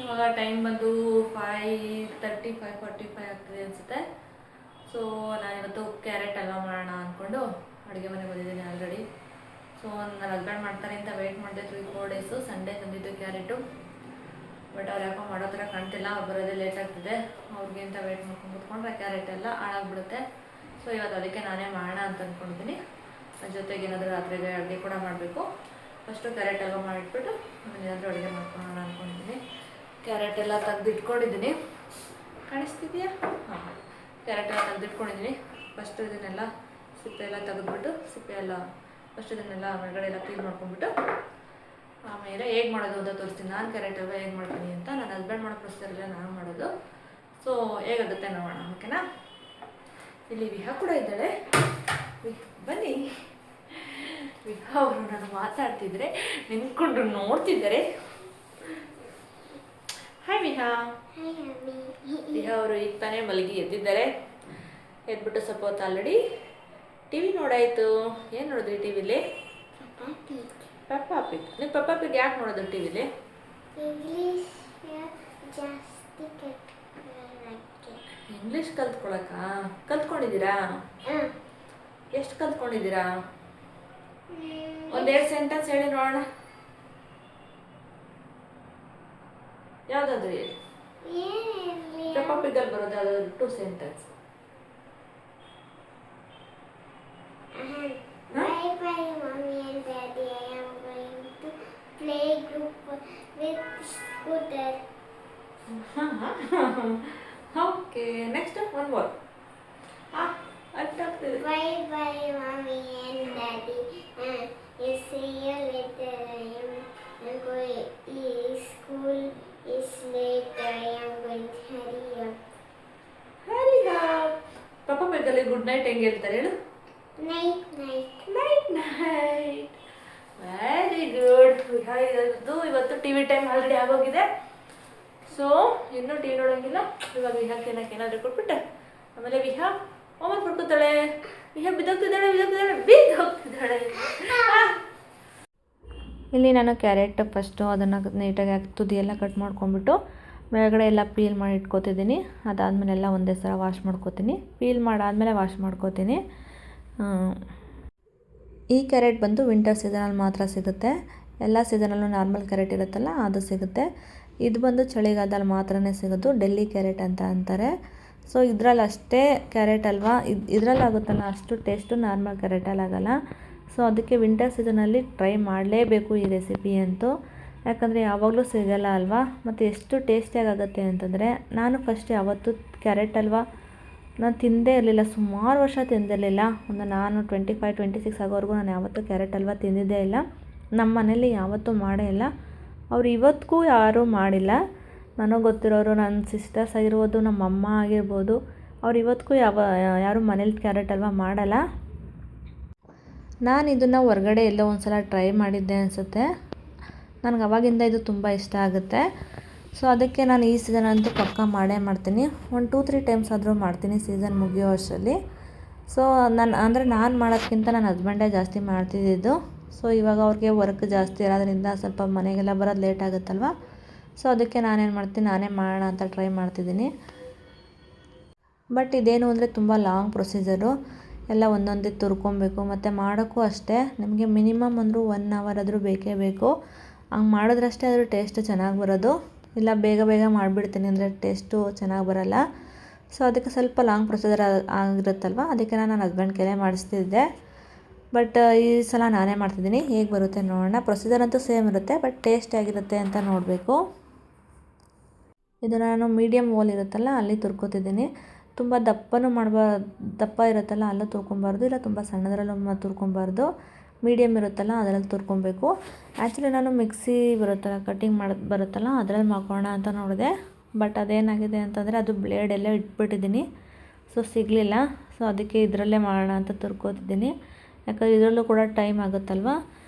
ಇವಾಗ ಟೈಮ್ ಬಂದು 5:30 5:45 ಆಗ್ತದೆ ಅನಿಸುತ್ತೆ. ಸೊ ನಾನಿವತ್ತು ಕ್ಯಾರೆಟ್ ಹಲ್ವಾ ಮಾಡೋಣ ಅಂದ್ಕೊಂಡು ಅಡುಗೆ ಮನೆಗೆ ಬಂದಿದ್ದೀನಿ ಆಲ್ರೆಡಿ. ಸೊ ನನ್ನ ಹಸ್ಬೆಂಡ್ ಮಾಡ್ತಾರೆ ಅಂತ ವೆಯ್ಟ್ ಮಾಡಿದೆ 3-4 ಡೇಸು. ಸಂಡೇ ತಂದಿದ್ದು ಕ್ಯಾರೆಟು, ಬಟ್ ಅವ್ರು ಯಾಕೋ ಮಾಡೋ ಥರ ಕಾಣ್ತಿಲ್ಲ. ಅವ್ರು ಬರೋದೇ ಲೇಟ್ ಆಗ್ತಿದೆ. ಅವ್ರಿಗೆ ಅಂತ ವೆಯ್ಟ್ ಮಾಡ್ಕೊಂಡು ಕೂತ್ಕೊಂಡ್ರೆ ಕ್ಯಾರೆಟ್ ಎಲ್ಲ ಹಾಳಾಗ್ಬಿಡುತ್ತೆ. ಸೊ ಇವತ್ತು ಅದಕ್ಕೆ ನಾನೇ ಮಾಡೋಣ ಅಂತ ಅಂದ್ಕೊಂಡಿದ್ದೀನಿ. ಜೊತೆಗೆ ಏನಾದರೂ ರಾತ್ರಿಗೆ ಅಡುಗೆ ಕೂಡ ಮಾಡಬೇಕು. ಫಸ್ಟು ಕ್ಯಾರೆಟ್ ಹಲ್ವಾ ಮಾಡಿಟ್ಬಿಟ್ಟು ಆಮೇಲೆ ಏನಾದರೂ ಅಡುಗೆ ಮಾಡ್ಕೊಳ್ಳೋಣ ಅಂದ್ಕೊಂಡಿದ್ದೀನಿ. ಕ್ಯಾರೆಟ್ ಎಲ್ಲ ತೆಗೆದಿಟ್ಕೊಂಡಿದ್ದೀನಿ, ಕಾಣಿಸ್ತಿದೆಯಾ? ಹಾಂ, ಕ್ಯಾರೆಟ್ ಎಲ್ಲ ತೆಗೆದಿಟ್ಕೊಂಡಿದ್ದೀನಿ. ಫಸ್ಟ್ ಇದನ್ನೆಲ್ಲ ಸಿಪ್ಪೆ ಎಲ್ಲ ತೆಗೆದ್ಬಿಟ್ಟು ಫಸ್ಟ್ ಇದನ್ನೆಲ್ಲ ಹೊರಗಡೆ ಎಲ್ಲ ಕ್ಲೀನ್ ಮಾಡ್ಕೊಂಡ್ಬಿಟ್ಟು ಆಮೇಲೆ ಹೇಗೆ ಮಾಡೋದು ಅಂತ ತೋರಿಸ್ತೀನಿ. ನಾನು ಕ್ಯಾರೆಟ್ ಹಲ್ವಾ ಹೇಗೆ ಮಾಡ್ತೀನಿ ಅಂತ. ನನ್ನ ಹಸ್ಬೆಂಡ್ ಮಾಡೋ ಪ್ರೊಸೆಸರೆಲ್ಲ ನಾನು ಮಾಡೋದು. ಸೊ ಹೇಗಾಗುತ್ತೆ ನೋಡೋಣ, ಓಕೆನಾ? ಇಲ್ಲಿ ವಿಹಾ ಕೂಡ ಇದ್ದಾಳೆ. ಬನ್ನಿ. ವಿಹಾ ಅವರು ನಾನು ಮಾತಾಡ್ತಿದ್ರೆ ನಿಂತ್ಕೊಂಡು ನೋಡ್ತಿದ್ದಾರೆ. ಹಾಯ್ ವಿಹಾ. ವಿಹಾ ಅವರು ಈಗ ತಾನೇ ಮಲಗಿ ಎದ್ದಿದ್ದಾರೆ. ಎದ್ಬಿಟ್ಟು ಸ್ವಲ್ಪ ಹೊತ್ತು ಆಲ್ರೆಡಿ ಟಿ ವಿ ನೋಡಾಯಿತು. ಏನು ನೋಡಿದ್ರಿ ಟಿ ವಿಲಿ? ಪಪ್ಪಾ ಪಿಗ್. ನೀವು ಪಪ್ಪಾ ಪಿಗ್ ಯಾಕೆ ನೋಡೋದು ಟಿ ವಿಲಿ? ಇಂಗ್ಲೀಷ್ ಕಲ್ತ್ಕೊಂಡಿದ್ದೀರಾ? ಎಷ್ಟು ಕಲ್ತ್ಕೊಂಡಿದ್ದೀರಾ? ಒಂದೆರಡು ಸೆಂಟೆನ್ಸ್ ಹೇಳಿ ನೋಡೋಣ. ಯಾವುದಾದ್ರೂ ಹೇಳಿ. ಪಪ್ಪಾ ಪಿಗಲ್ಲಿ ಬರೋದು ಯಾವುದಾದ್ರು 2 sentence. Bye, mommy and daddy. I am going to play group with Scooter. Okay, next one more. I'll talk to you. Bye, mommy and daddy. You see you later. I am going. School is late. I am going to hurry up. Hurry up. Papa Peggali good night ಹೆಂಗೆ ಹೇಳ್ತಾರೆ ಹೇಳು? Night. Very good. ಇವತ್ತು T V time already ಆಗೋಗಿದೆ. So ಇನ್ನೂ T V ನೋಡೋಂಗಿಲ್ಲ. ಇವಾಗ ವಿಹಾಕ್ಕೆ ಏನಾದರೂ ಕೊಟ್ಬಿಟ್ಟೆ ಆಮೇಲೆ Viha homework ಮಾಡ್ಕೊತಾಳೆ. Viha ಬಿದ್ದೋಗ್ತಿದ್ದಾಳೆ. ಇಲ್ಲಿ ನಾನು ಕ್ಯಾರೆಟ್ ಫಸ್ಟು ಅದನ್ನು ನೀಟಾಗಿ ತುದಿಯೆಲ್ಲ ಕಟ್ ಮಾಡ್ಕೊಂಡ್ಬಿಟ್ಟು ಮೇಲ್ಗಡೆ ಎಲ್ಲ ಪೀಲ್ ಮಾಡಿ ಇಟ್ಕೋತಿದ್ದೀನಿ. ಅದಾದಮೇಲೆ ಎಲ್ಲ ಒಂದೇ ಸಲ ವಾಶ್ ಮಾಡ್ಕೋತೀನಿ. ಪೀಲ್ ಮಾಡಾದಮೇಲೆ ವಾಶ್ ಮಾಡ್ಕೋತೀನಿ. ಈ ಕ್ಯಾರೆಟ್ ಬಂದು ವಿಂಟರ್ ಸೀಸನಲ್ಲಿ ಮಾತ್ರ ಸಿಗುತ್ತೆ. ಎಲ್ಲ ಸೀಸನಲ್ಲೂ ನಾರ್ಮಲ್ ಕ್ಯಾರೆಟ್ ಇರುತ್ತಲ್ಲ ಅದು ಸಿಗುತ್ತೆ. ಇದು ಬಂದು ಚಳಿಗಾಲದಲ್ಲಿ ಮಾತ್ರನೇ ಸಿಗೋದು. ಡೆಲ್ಲಿ ಕ್ಯಾರೆಟ್ ಅಂತ ಅಂತಾರೆ. ಸೊ ಇದರಲ್ಲಿ ಅಷ್ಟೇ ಕ್ಯಾರೆಟ್ ಅಲ್ವಾ, ಇದರಲ್ಲಾಗುತ್ತಲ್ಲ ಅಷ್ಟು ಟೇಸ್ಟು ನಾರ್ಮಲ್ ಕ್ಯಾರೆಟಲ್ಲಿ ಆಗೋಲ್ಲ. ಸೊ ಅದಕ್ಕೆ ವಿಂಟರ್ ಸೀಸನಲ್ಲಿ ಟ್ರೈ ಮಾಡಲೇಬೇಕು ಈ ರೆಸಿಪಿ ಅಂತೂ. ಯಾಕಂದರೆ ಯಾವಾಗಲೂ ಸಿಗೋಲ್ಲ ಅಲ್ವಾ. ಮತ್ತು ಎಷ್ಟು ಟೇಸ್ಟಿಯಾಗುತ್ತೆ ಅಂತಂದರೆ, ನಾನು ಫಸ್ಟ್ ಯಾವತ್ತೂ ಕ್ಯಾರೆಟ್ ಹಲ್ವಾ ನಾನು ತಿಂದೇ ಇರಲಿಲ್ಲ. ಸುಮಾರು ವರ್ಷ ತಿಂದಿರಲಿಲ್ಲ. ನಾನು 25-26 ಆಗೋವರೆಗೂ ನಾನು ಯಾವತ್ತೂ ಕ್ಯಾರೆಟ್ ಹಲ್ವಾ ತಿಂದಿದ್ದೇ ಇಲ್ಲ. ನಮ್ಮ ಮನೇಲಿ ಯಾವತ್ತೂ ಮಾಡೇ ಇಲ್ಲ. ಅವ್ರು ಇವತ್ತಿಗೂ ಯಾರೂ ಮಾಡಿಲ್ಲ. ನನಗೆ ಗೊತ್ತಿರೋರು ನನ್ನ ಸಿಸ್ಟರ್ಸ್ ಆಗಿರ್ಬೋದು, ನಮ್ಮ ಅಮ್ಮ ಆಗಿರ್ಬೋದು, ಅವ್ರು ಇವತ್ತಿಗೂ ಯಾರೂ ಮನೇಲಿ ಕ್ಯಾರೆಟ್ ಹಲ್ವಾ ಮಾಡಲ್ಲ. ನಾನು ಇದನ್ನು ಹೊರಗಡೆ ಎಲ್ಲೋ ಒಂದು ಸಲ ಟ್ರೈ ಮಾಡಿದ್ದೆ ಅನಿಸುತ್ತೆ. ನನಗೆ ಅವಾಗಿಂದ ಇದು ತುಂಬ ಇಷ್ಟ ಆಗುತ್ತೆ. ಸೊ ಅದಕ್ಕೆ ನಾನು ಈ ಸೀಸನ್ ಅಂತೂ ಪಕ್ಕ ಮಾಡೇ ಮಾಡ್ತೀನಿ. 1-2-3 ಟೈಮ್ಸ್ ಆದರೂ ಮಾಡ್ತೀನಿ ಸೀಸನ್ ಮುಗಿಯೋ ವರ್ಷದಲ್ಲಿ. ಸೊ ನಾನು ಮಾಡೋದಕ್ಕಿಂತ ನನ್ನ ಹಸ್ಬೆಂಡೇ ಜಾಸ್ತಿ ಮಾಡ್ತಿದ್ದಿದ್ದು. ಸೊ ಇವಾಗ ಅವ್ರಿಗೆ ವರ್ಕ್ ಜಾಸ್ತಿ ಇರೋದ್ರಿಂದ ಸ್ವಲ್ಪ ಮನೆಗೆಲ್ಲ ಬರೋದು ಲೇಟ್ ಆಗುತ್ತಲ್ವ. ಸೊ ಅದಕ್ಕೆ ನಾನೇನು ಮಾಡ್ತೀನಿ, ನಾನೇ ಮಾಡೋಣ ಅಂತ ಟ್ರೈ ಮಾಡ್ತಿದ್ದೀನಿ. ಬಟ್ ಇದೇನು ಅಂದರೆ ತುಂಬ ಲಾಂಗ್ ಪ್ರೊಸೀಜರು. ಎಲ್ಲ ಒಂದೊಂದೇ ತುರ್ಕೊಬೇಕು. ಮತ್ತು ಮಾಡೋಕ್ಕೂ ಅಷ್ಟೇ ನಿಮಗೆ ಮಿನಿಮಮ್ ಅಂದರೂ 1 hour ಆದರೂ ಬೇಕೇ ಬೇಕು. ಹಂಗೆ ಮಾಡಿದ್ರಷ್ಟೇ ಅದ್ರ ಟೇಸ್ಟ್ ಚೆನ್ನಾಗಿ ಬರೋದು. ಇಲ್ಲ ಬೇಗ ಬೇಗ ಮಾಡಿಬಿಡ್ತೀನಿ ಅಂದರೆ ಟೇಸ್ಟು ಚೆನ್ನಾಗಿ ಬರೋಲ್ಲ. ಸೊ ಅದಕ್ಕೆ ಸ್ವಲ್ಪ ಲಾಂಗ್ ಪ್ರೊಸೀಜರ್ ಆಗಿರುತ್ತಲ್ವ, ಅದಕ್ಕೆ ನಾನು ನನ್ನ ಹಸ್ಬೆಂಡ್ ಕೈಲೇ ಮಾಡಿಸ್ತಿದ್ದೆ. ಬಟ್ ಈ ಸಲ ನಾನೇ ಮಾಡ್ತಿದ್ದೀನಿ, ಹೇಗೆ ಬರುತ್ತೆ ನೋಡೋಣ. ಪ್ರೊಸೀಜರ್ ಅಂತೂ ಸೇಮ್ ಇರುತ್ತೆ, ಬಟ್ ಟೇಸ್ಟ್ ಆಗಿರುತ್ತೆ ಅಂತ ನೋಡಬೇಕು. ಇದು ನಾನು ಮೀಡಿಯಮ್ ಓಲ್ ಇರುತ್ತಲ್ಲ ಅಲ್ಲಿ ತುರ್ಕೋತಿದ್ದೀನಿ. ತುಂಬ ದಪ್ಪನೂ ದಪ್ಪ ಇರುತ್ತಲ್ಲ ಅಲ್ಲೂ ತುರ್ಕೊಬಾರ್ದು, ಇಲ್ಲ ತುಂಬ ಸಣ್ಣದ್ರಲ್ಲೂ ತುರ್ಕೊಬಾರ್ದು. ಮೀಡಿಯಮ್ ಇರುತ್ತಲ್ಲ ಅದರಲ್ಲಿ ತುರ್ಕೊಬೇಕು. ಆ್ಯಕ್ಚುಲಿ ನಾನು ಮಿಕ್ಸಿ ಬರುತ್ತಲ್ಲ, ಕಟ್ಟಿಂಗ್ ಮಾಡೋದು ಬರುತ್ತಲ್ಲ ಅದರಲ್ಲಿ ಮಾಡ್ಕೊಳ್ಳೋಣ ಅಂತ ನೋಡಿದೆ. ಬಟ್ ಅದೇನಾಗಿದೆ ಅಂತಂದರೆ ಅದು ಬ್ಲೇಡೆಲ್ಲ ಇಟ್ಬಿಟ್ಟಿದ್ದೀನಿ, ಸೊ ಸಿಗಲಿಲ್ಲ. ಸೊ ಅದಕ್ಕೆ ಇದರಲ್ಲೇ ಮಾಡೋಣ ಅಂತ ತುರ್ಕೋತಿದ್ದೀನಿ. ಯಾಕಂದರೆ ಇದರಲ್ಲೂ ಕೂಡ ಟೈಮ್ ಆಗುತ್ತಲ್ವ,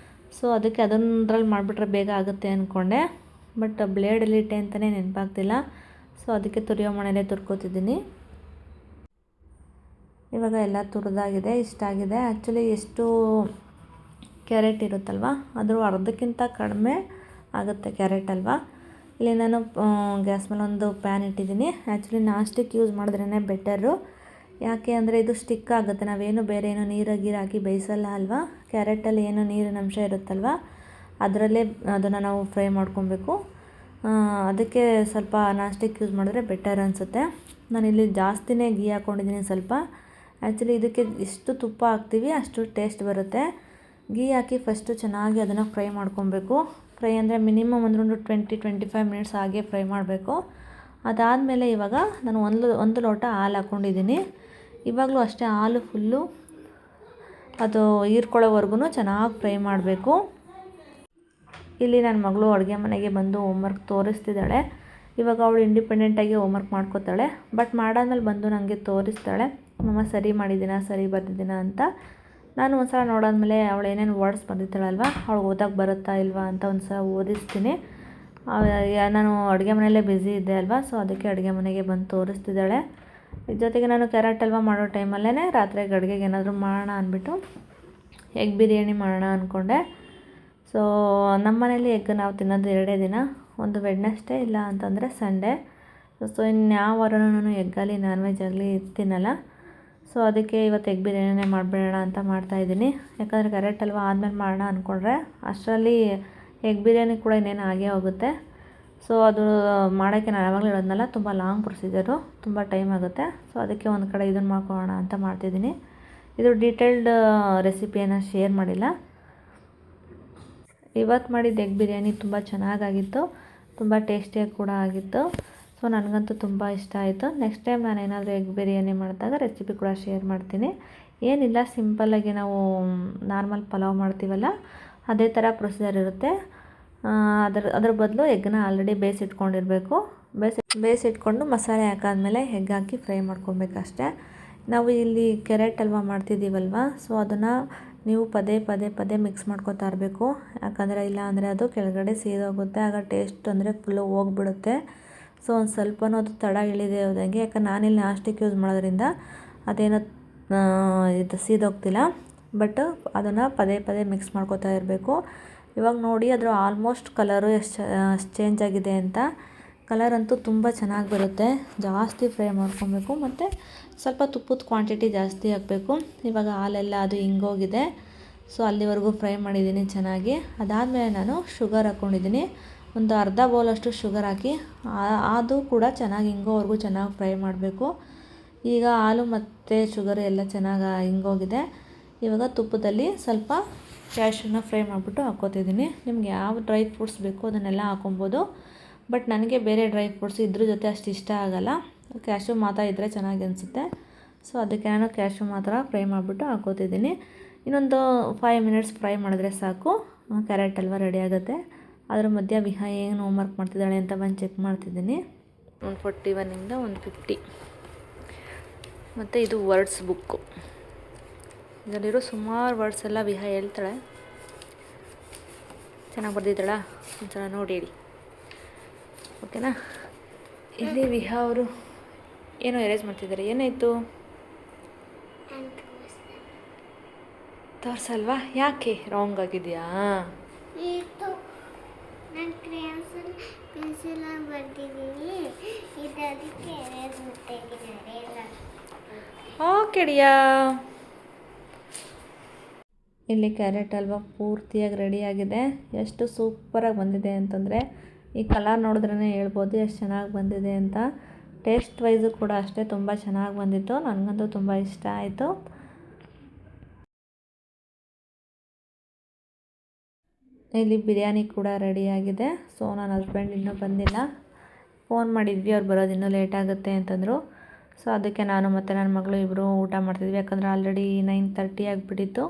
ಸೊ ಅದಕ್ಕೆ ಅದೊಂದ್ರಲ್ಲಿ ಮಾಡಿಬಿಟ್ರೆ ಬೇಗ ಆಗುತ್ತೆ ಅಂದ್ಕೊಂಡೆ. ಬಟ್ ಬ್ಲೇಡಲ್ಲಿ ಇಟ್ಟೆ ಅಂತಲೇ ನೆನಪಾಗ್ತಿಲ್ಲ, ಸೊ ಅದಕ್ಕೆ ತುರಿಯೋ ಮಣೆಯಲ್ಲೇ ತುರ್ಕೋತಿದ್ದೀನಿ. ಇವಾಗ ಎಲ್ಲ ತುರಿದಾಗಿದೆ, ಇಷ್ಟ ಆಗಿದೆ. ಆ್ಯಕ್ಚುಲಿ ಎಷ್ಟು ಕ್ಯಾರೆಟ್ ಇರುತ್ತಲ್ವ ಅದ್ರ ಅರ್ಧಕ್ಕಿಂತ ಕಡಿಮೆ ಆಗುತ್ತೆ ಕ್ಯಾರೆಟ್ ಅಲ್ವಾ. ಇಲ್ಲಿ ನಾನು ಗ್ಯಾಸ್ ಮೇಲೆ ಒಂದು ಪ್ಯಾನ್ ಇಟ್ಟಿದ್ದೀನಿ. ಆ್ಯಕ್ಚುಲಿ ನಾನ್ ಸ್ಟಿಕ್ ಯೂಸ್ ಮಾಡಿದ್ರೇ ಬೆಟರು. ಯಾಕೆ ಅಂದರೆ ಇದು ಸ್ಟಿಕ್ ಆಗುತ್ತೆ, ನಾವೇನು ಬೇರೆ ಏನೋ ನೀರು ಹಾಕಿ ಬೇಯಿಸಲ್ಲ ಅಲ್ವಾ. ಕ್ಯಾರೆಟಲ್ಲಿ ಏನೋ ನೀರಿನ ಅಂಶ ಇರುತ್ತಲ್ವ ಅದರಲ್ಲೇ ಅದನ್ನು ನಾವು ಫ್ರೈ ಮಾಡ್ಕೊಬೇಕು. ಅದಕ್ಕೆ ಸ್ವಲ್ಪ ನಾನ್ ಸ್ಟಿಕ್ ಯೂಸ್ ಮಾಡಿದ್ರೆ ಬೆಟರ್ ಅನಿಸುತ್ತೆ. ನಾನಿಲ್ಲಿ ಜಾಸ್ತಿನೇ ಗೀ ಹಾಕ್ಕೊಂಡಿದ್ದೀನಿ ಸ್ವಲ್ಪ. ಆ್ಯಕ್ಚುಲಿ ಇದಕ್ಕೆ ಎಷ್ಟು ತುಪ್ಪ ಹಾಕ್ತೀವಿ ಅಷ್ಟು ಟೇಸ್ಟ್ ಬರುತ್ತೆ. ಗೀ ಹಾಕಿ ಫಸ್ಟು ಚೆನ್ನಾಗಿ ಅದನ್ನು ಫ್ರೈ ಮಾಡ್ಕೊಬೇಕು. ಫ್ರೈ ಅಂದರೆ ಮಿನಿಮಮ್ ಒಂದು 20-25 ಮಿನಿಟ್ಸ್ ಹಾಗೆ ಫ್ರೈ ಮಾಡಬೇಕು. ಅದಾದಮೇಲೆ ಇವಾಗ ನಾನು ಒಂದು ಲೋಟ ಹಾಲು ಹಾಕ್ಕೊಂಡಿದ್ದೀನಿ. ಇವಾಗಲೂ ಅಷ್ಟೇ, ಹಾಲು ಫುಲ್ಲು ಅದು ಹೀರ್ಕೊಳ್ಳೋವರೆಗೂ ಚೆನ್ನಾಗಿ ಫ್ರೈ ಮಾಡಬೇಕು. ಇಲ್ಲಿ ನನ್ನ ಮಗಳು ಅಡುಗೆ ಮನೆಗೆ ಬಂದು ಹೋಮ್ವರ್ಕ್ ತೋರಿಸ್ತಿದ್ದಾಳೆ. ಇವಾಗ ಅವಳು ಇಂಡಿಪೆಂಡೆಂಟಾಗಿ ಹೋಮ್ವರ್ಕ್ ಮಾಡ್ಕೋತಾಳೆ. ಬಟ್ ಮಾಡಾದ್ಮೇಲೆ ಬಂದು ನನಗೆ ತೋರಿಸ್ತಾಳೆ, ಮಮ್ಮ ಸರಿ ಮಾಡಿದ್ದೀನಾ, ಸರಿ ಬರ್ದಿದ್ದೀನಾ ಅಂತ. ನಾನು ಒಂದು ಸಲ ನೋಡಾದ್ಮೇಲೆ ಅವಳು ಏನೇನು ವರ್ಡ್ಸ್ ಬರ್ದಿದ್ದಾಳಲ್ವ, ಅವಳು ಓದೋಕ್ಕೆ ಬರುತ್ತಾ ಇಲ್ವಾ ಅಂತ ಒಂದು ಸಲ ಓದಿಸ್ತೀನಿ. ನಾನು ಅಡುಗೆ ಮನೆಯಲ್ಲೇ ಬ್ಯುಸಿ ಇದ್ದೆ ಅಲ್ವಾ, ಸೊ ಅದಕ್ಕೆ ಅಡುಗೆ ಮನೆಗೆ ಬಂದು ತೋರಿಸ್ತಿದ್ದಾಳೆ. ಜೊತೆಗೆ ನಾನು ಕ್ಯಾರೆಟ್ ಹಲ್ವಾ ಮಾಡೋ ಟೈಮಲ್ಲೇ ರಾತ್ರಿಗೆ ಅಡುಗೆಗೆ ಏನಾದರೂ ಮಾಡೋಣ ಅಂದ್ಬಿಟ್ಟು ಎಗ್ ಬಿರಿಯಾನಿ ಮಾಡೋಣ ಅಂದ್ಕೊಂಡೆ. ಸೊ ನಮ್ಮ ಮನೇಲಿ ಎಗ್ ನಾವು ತಿನ್ನೋದು 2 ದಿನ, ಒಂದು ವೆಡ್ನೆಸ್ಡೇ ಇಲ್ಲ ಅಂತಂದರೆ ಸಂಡೇ. ಸೊ ಇನ್ಯಾವ ವಾರನೂ ಎಗ್ಗಲ್ಲಿ ನಾನ್ ವೆಜ್ ಆಗಲಿ ತಿನ್ನಲ್ಲ. ಸೊ ಅದಕ್ಕೆ ಇವತ್ತು ಎಗ್ ಬಿರಿಯಾನಿನೇ ಮಾಡಿಬಿಡೋಣ ಅಂತ ಮಾಡ್ತಾಯಿದ್ದೀನಿ. ಯಾಕಂದರೆ ಕ್ಯಾರೆಟ್ ಹಲ್ವಾ ಆದಮೇಲೆ ಮಾಡೋಣ ಅಂದ್ಕೊಂಡ್ರೆ ಅಷ್ಟರಲ್ಲಿ ಎಗ್ ಬಿರಿಯಾನಿ ಕೂಡ ಇನ್ನೇನು ಆಗೇ ಹೋಗುತ್ತೆ. ಸೊ ಅದು ಮಾಡೋಕ್ಕೆ ನಾನು ಯಾವಾಗಲೂ ಹೇಳೋದ್ನಲ್ಲ, ತುಂಬ ಲಾಂಗ್ ಪ್ರೊಸೀಜರು, ತುಂಬ ಟೈಮ್ ಆಗುತ್ತೆ. ಸೊ ಅದಕ್ಕೆ ಒಂದು ಕಡೆ ಇದನ್ನು ಮಾಡ್ಕೊಳ್ಳೋಣ ಅಂತ ಮಾಡ್ತಿದ್ದೀನಿ. ಇದು ಡೀಟೇಲ್ಡ್ ರೆಸಿಪಿಯನ್ನು ಶೇರ್ ಮಾಡಿಲ್ಲ. ಇವತ್ತು ಮಾಡಿದ ಎಗ್ ಬಿರಿಯಾನಿ ತುಂಬ ಚೆನ್ನಾಗಾಗಿತ್ತು, ತುಂಬ ಟೇಸ್ಟಿಯಾಗಿ ಕೂಡ ಆಗಿತ್ತು. ಸೊ ನನಗಂತೂ ತುಂಬ ಇಷ್ಟ ಆಯಿತು. ನೆಕ್ಸ್ಟ್ ಟೈಮ್ ನಾನು ಏನಾದರೂ ಎಗ್ ಬಿರಿಯಾನಿ ಮಾಡಿದಾಗ ರೆಸಿಪಿ ಕೂಡ ಶೇರ್ ಮಾಡ್ತೀನಿ. ಏನಿಲ್ಲ, ಸಿಂಪಲ್ಲಾಗಿ ನಾವು ನಾರ್ಮಲ್ ಪಲಾವ್ ಮಾಡ್ತೀವಲ್ಲ ಅದೇ ಥರ ಪ್ರೊಸೀಜರ್ ಇರುತ್ತೆ. ಅದ್ರ ಬದಲು ಎಗ್ಗನ್ನ ಆಲ್ರೆಡಿ ಬೇಯಿಸಿಟ್ಕೊಂಡಿರಬೇಕು. ಬೇಯಿಸಿಟ್ಕೊಂಡು ಮಸಾಲೆ ಹಾಕಾದ್ಮೇಲೆ ಎಗ್ ಹಾಕಿ ಫ್ರೈ ಮಾಡ್ಕೊಬೇಕಷ್ಟೆ. ನಾವು ಇಲ್ಲಿ ಕ್ಯಾರೆಟ್ ಹಲ್ವಾ ಮಾಡ್ತಿದ್ದೀವಲ್ವ, ಸೊ ಅದನ್ನು ನೀವು ಪದೇ ಮಿಕ್ಸ್ ಮಾಡ್ಕೊತಾ ಇರಬೇಕು. ಯಾಕಂದರೆ ಇಲ್ಲ ಅಂದರೆ ಅದು ಕೆಳಗಡೆ ಸೀದೋಗುತ್ತೆ, ಆಗ ಟೇಸ್ಟ್ ಅಂದರೆ ಫುಲ್ಲು ಹೋಗ್ಬಿಡುತ್ತೆ. ಸೊ ಒಂದು ಸ್ವಲ್ಪನೂ ಅದು ತಡ ಇಳಿದೇ ಹೋದಂಗೆ, ಯಾಕಂದ್ರೆ ನಾನಿಲ್ಲಿ ನಾನ್ ಸ್ಟಿಕ್ ಯೂಸ್ ಮಾಡೋದ್ರಿಂದ ಅದೇನೋ ಇದು ಸೀದೋಗ್ತಿಲ್ಲ. ಬಟ್ ಅದನ್ನು ಪದೇ ಮಿಕ್ಸ್ ಮಾಡ್ಕೊತಾ ಇರಬೇಕು. ಇವಾಗ ನೋಡಿ ಅದರ ಆಲ್ಮೋಸ್ಟ್ ಕಲರು ಎಷ್ಟು ಚೇಂಜ್ ಆಗಿದೆ ಅಂತ. ಕಲರ್ ಅಂತೂ ತುಂಬ ಚೆನ್ನಾಗಿ ಬರುತ್ತೆ. ಜಾಸ್ತಿ ಫ್ರೈ ಮಾಡ್ಕೊಬೇಕು ಮತ್ತು ಸ್ವಲ್ಪ ತುಪ್ಪದ ಕ್ವಾಂಟಿಟಿ ಜಾಸ್ತಿ ಹಾಕಬೇಕು. ಇವಾಗ ಹಾಲೆಲ್ಲ ಅದು ಹಿಂಗೋಗಿದೆ, ಸೊ ಅಲ್ಲಿವರೆಗೂ ಫ್ರೈ ಮಾಡಿದ್ದೀನಿ ಚೆನ್ನಾಗಿ. ಅದಾದಮೇಲೆ ನಾನು ಶುಗರ್ ಹಾಕ್ಕೊಂಡಿದ್ದೀನಿ, ಒಂದು ಅರ್ಧ ಬೌಲಷ್ಟು ಶುಗರ್ ಹಾಕಿ ಅದು ಕೂಡ ಚೆನ್ನಾಗಿ ಹಿಂಗೋವರೆಗೂ ಚೆನ್ನಾಗಿ ಫ್ರೈ ಮಾಡಬೇಕು. ಈಗ ಹಾಲು ಮತ್ತು ಶುಗರ್ ಎಲ್ಲ ಚೆನ್ನಾಗಿ ಹಿಂಗೋಗಿದೆ. ಇವಾಗ ತುಪ್ಪದಲ್ಲಿ ಸ್ವಲ್ಪ ಕ್ಯಾಶ್ಯೂನ ಫ್ರೈ ಮಾಡಿಬಿಟ್ಟು ಹಾಕ್ಕೋತಿದ್ದೀನಿ. ನಿಮ್ಗೆ ಯಾವ ಡ್ರೈ ಫ್ರೂಟ್ಸ್ ಬೇಕೋ ಅದನ್ನೆಲ್ಲ ಹಾಕೊಬೋದು. ಬಟ್ ನನಗೆ ಬೇರೆ ಡ್ರೈ ಫ್ರೂಟ್ಸ್ ಇದ್ರ ಜೊತೆ ಅಷ್ಟು ಇಷ್ಟ ಆಗೋಲ್ಲ, ಕ್ಯಾಶ್ಯೂ ಮಾತ್ರ ಇದ್ದರೆ ಚೆನ್ನಾಗಿ ಅನಿಸುತ್ತೆ. ಸೊ ಅದಕ್ಕೆ ನಾನು ಕ್ಯಾಶ್ಯೂ ಮಾತ್ರ ಫ್ರೈ ಮಾಡಿಬಿಟ್ಟು ಹಾಕ್ಕೋತಿದ್ದೀನಿ. ಇನ್ನೊಂದು 5 ಮಿನಿಟ್ಸ್ ಫ್ರೈ ಮಾಡಿದ್ರೆ ಸಾಕು, ಕ್ಯಾರೆಟ್ ಹಲ್ವಾ ರೆಡಿ ಆಗುತ್ತೆ. ಅದ್ರ ಮಧ್ಯೆ ವಿಹಾ ಏನು ಹೋಮ್ವರ್ಕ್ ಮಾಡ್ತಿದ್ದಾಳೆ ಅಂತ ಬಂದು ಚೆಕ್ ಮಾಡ್ತಿದ್ದೀನಿ. 141ಇಂದ 150. ಮತ್ತು ಇದು ವರ್ಡ್ಸ್ ಬುಕ್ಕು, ಇದರಲ್ಲಿರೋ ಸುಮಾರು ವರ್ಡ್ಸ್ ಎಲ್ಲ ವಿಹಾ ಹೇಳ್ತಾಳೆ. ಚೆನ್ನಾಗಿ ಬರ್ದಿದ್ದಾಳ, ಒಂದ್ಸಲ ನೋಡಿ ಹೇಳಿ, ಓಕೆನಾ. ಇಲ್ಲಿ ವಿಹಾ ಅವರು ಏನೋ ಎರೇಸ್ ಮಾಡ್ತಿದ್ದಾರೆ. ಏನಾಯಿತು ತೋರ್ಸಲ್ವಾ? ಯಾಕೆ ರಾಂಗ್ ಆಗಿದೆಯಾ? ಓಕೆಡಿಯಾ. ಇಲ್ಲಿ ಕ್ಯಾರೆಟ್ ಹಲ್ವಾ ಪೂರ್ತಿಯಾಗಿ ರೆಡಿಯಾಗಿದೆ. ಎಷ್ಟು ಸೂಪರಾಗಿ ಬಂದಿದೆ ಅಂತಂದರೆ ಈ ಕಲರ್ ನೋಡಿದ್ರೇ ಹೇಳ್ಬೋದು ಎಷ್ಟು ಚೆನ್ನಾಗಿ ಬಂದಿದೆ ಅಂತ. ಟೇಸ್ಟ್ ವೈಸು ಕೂಡ ಅಷ್ಟೇ ತುಂಬ ಚೆನ್ನಾಗಿ ಬಂದಿತ್ತು, ನನಗಂತೂ ತುಂಬ ಇಷ್ಟ ಆಯಿತು. ಇಲ್ಲಿ ಬಿರಿಯಾನಿ ಕೂಡ ರೆಡಿಯಾಗಿದೆ. ಸೊ ನನ್ನ ಹಸ್ಬೆಂಡ್ ಇನ್ನೂ ಬಂದಿಲ್ಲ. ಫೋನ್ ಮಾಡಿದ್ವಿ, ಅವ್ರು ಬರೋದು ಇನ್ನೂ ಲೇಟ್ ಆಗುತ್ತೆ ಅಂತಂದರು. ಸೊ ಅದಕ್ಕೆ ನಾನು ಮತ್ತು ನನ್ನ ಮಗಳು ಇಬ್ಬರು ಊಟ ಮಾಡ್ತಿದ್ವಿ, ಯಾಕಂದರೆ ಆಲ್ರೆಡಿ 9:30 ಆಗಿಬಿಟ್ಟಿತ್ತು.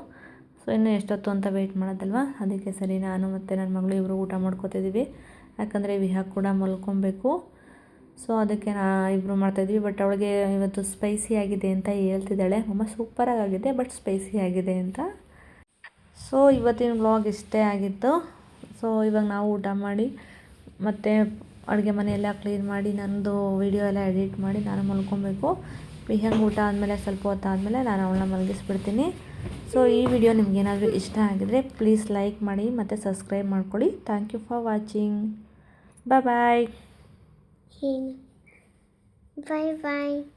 ಸೊ ಇನ್ನೂ ಎಷ್ಟೊತ್ತು ಅಂತ ವೆಯ್ಟ್ ಮಾಡೋದಲ್ವ, ಅದಕ್ಕೆ ಸರಿ ನಾನು ಮತ್ತು ನನ್ನ ಮಗಳು ಇಬ್ಬರು ಊಟ ಮಾಡ್ಕೋತಿದ್ದೀವಿ. ಯಾಕಂದರೆ ವಿಹಾ ಕೂಡ ಮಲ್ಕೊಬೇಕು. ಸೊ ಅದಕ್ಕೆ ಇಬ್ಬರು ಮಾಡ್ತಾಯಿದ್ವಿ. ಬಟ್ ಅವಳಿಗೆ ಇವತ್ತು ಸ್ಪೈಸಿ ಆಗಿದೆ ಅಂತ ಹೇಳ್ತಿದ್ದಾಳೆ. ಅಮ್ಮ ಸೂಪರಾಗಿ ಆಗಿದೆ, ಬಟ್ ಸ್ಪೈಸಿ ಆಗಿದೆ ಅಂತ. ಸೊ ಇವತ್ತಿನ ವ್ಲಾಗ್ ಇಷ್ಟೇ ಆಗಿತ್ತು. ಸೊ ಇವಾಗ ನಾವು ಊಟ ಮಾಡಿ ಮತ್ತು ಅಡುಗೆ ಮನೆಯೆಲ್ಲ ಕ್ಲೀನ್ ಮಾಡಿ ನನ್ನದು ವಿಡಿಯೋ ಎಲ್ಲ ಎಡಿಟ್ ಮಾಡಿ ನಾನು ಮಲ್ಕೊಬೇಕು. ವಿಹಂಗೆ ಊಟ ಆದಮೇಲೆ ಸ್ವಲ್ಪ ಹೊತ್ತಾದಮೇಲೆ ನಾನು ಅವಳನ್ನ ಮಲಗಿಸ್ಬಿಡ್ತೀನಿ. ಸೊ ಈ ವಿಡಿಯೋ ನಿಮಗೇನಾದರೂ ಇಷ್ಟ ಆಗಿದರೆ ಪ್ಲೀಸ್ ಲೈಕ್ ಮಾಡಿ ಮತ್ತು ಸಬ್ಸ್ಕ್ರೈಬ್ ಮಾಡ್ಕೊಳ್ಳಿ. Thank you for watching. Bye bye. Bye bye.